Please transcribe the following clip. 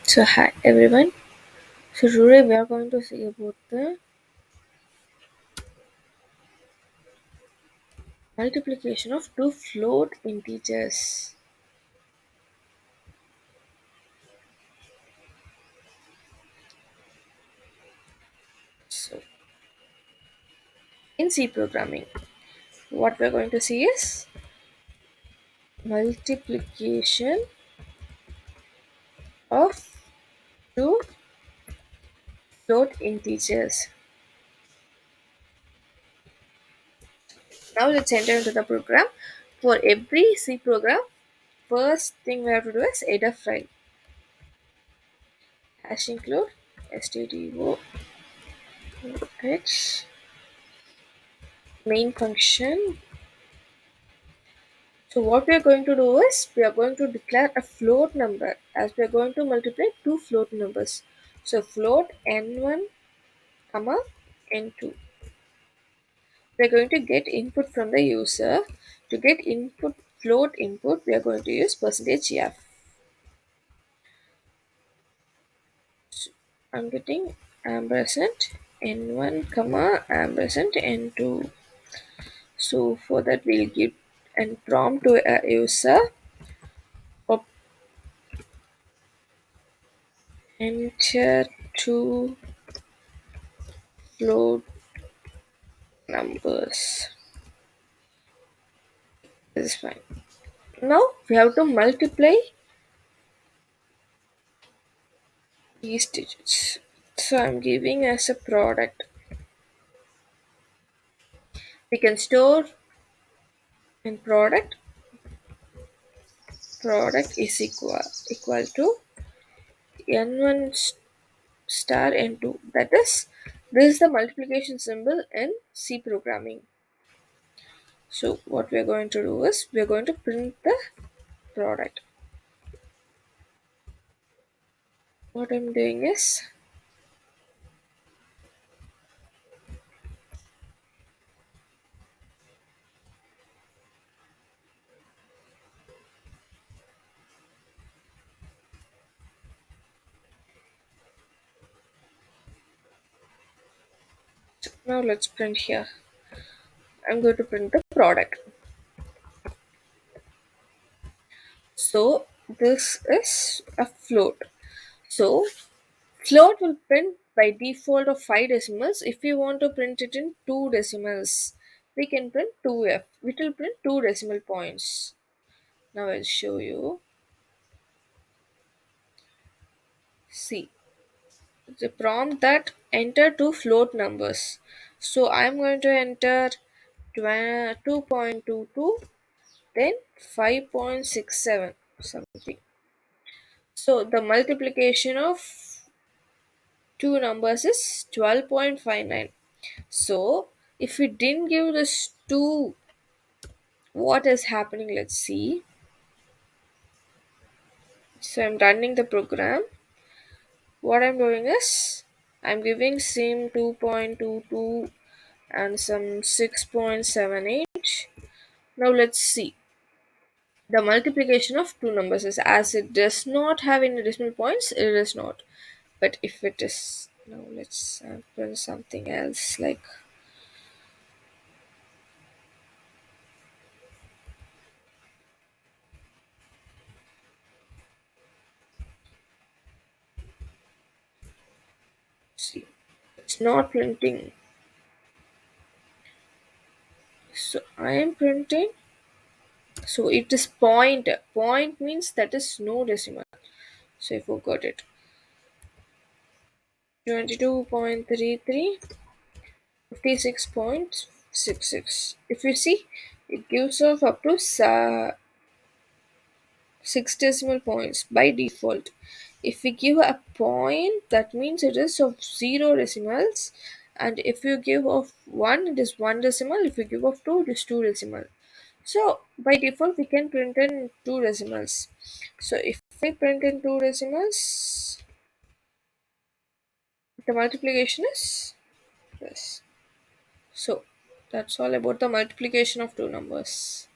So hi everyone. So today we are going to see about the multiplication of two float integers. So in C programming, what we are going to see is multiplication of two float integers. Now let's enter into the program. For every C program, first thing we have to do is add a file. Hash include stdio h main function. So what we are going to do is we are going to declare a float number as we are going to multiply two float numbers. So float n1 comma n2. We are going to get input from the user. To get input float input, we are going to use percentage %f. So I'm getting ampersand n1 comma ampersand n2. So for that we'll give and prompt to a user of enter two float numbers. This is fine. Now we have to multiply these digits. So I'm giving as a product. We can store in product is equal to n1 star n2. That is, this is the multiplication symbol in C programming. So what we are going to do is we are going to print the product. What I'm doing is now let's print here. I'm going to print the product. So this is a float. So float will print by default of 5 decimals. If you want to print it in 2 decimals, we can print 2f. It will print 2 decimal points. Now I'll show you. See, the prompt that enter two float numbers. So I'm going to enter 2.22, then 5.67 something. So the multiplication of two numbers is 12.59. So if we didn't give this 2, what is happening? Let's see. So I'm running the program. What I'm doing is I'm giving same 2.22 and some 6.78. Now let's see. The multiplication of two numbers is as it does not have any decimal points, it is not. But if it is, now let's print something else like, see, it's not printing. So I am printing. So it is point. Point means that is no decimal. So I forgot it. 22.33, 56.66. If you see, it gives off up to 6 decimal points by default. If we give a point, that means it is of 0 decimals. And if you give of 1, it is 1 decimal. If you give of 2, it is 2 decimal. So by default, we can print in 2 decimals. So if we print in 2 decimals, the multiplication is this. So that's all about the multiplication of two numbers.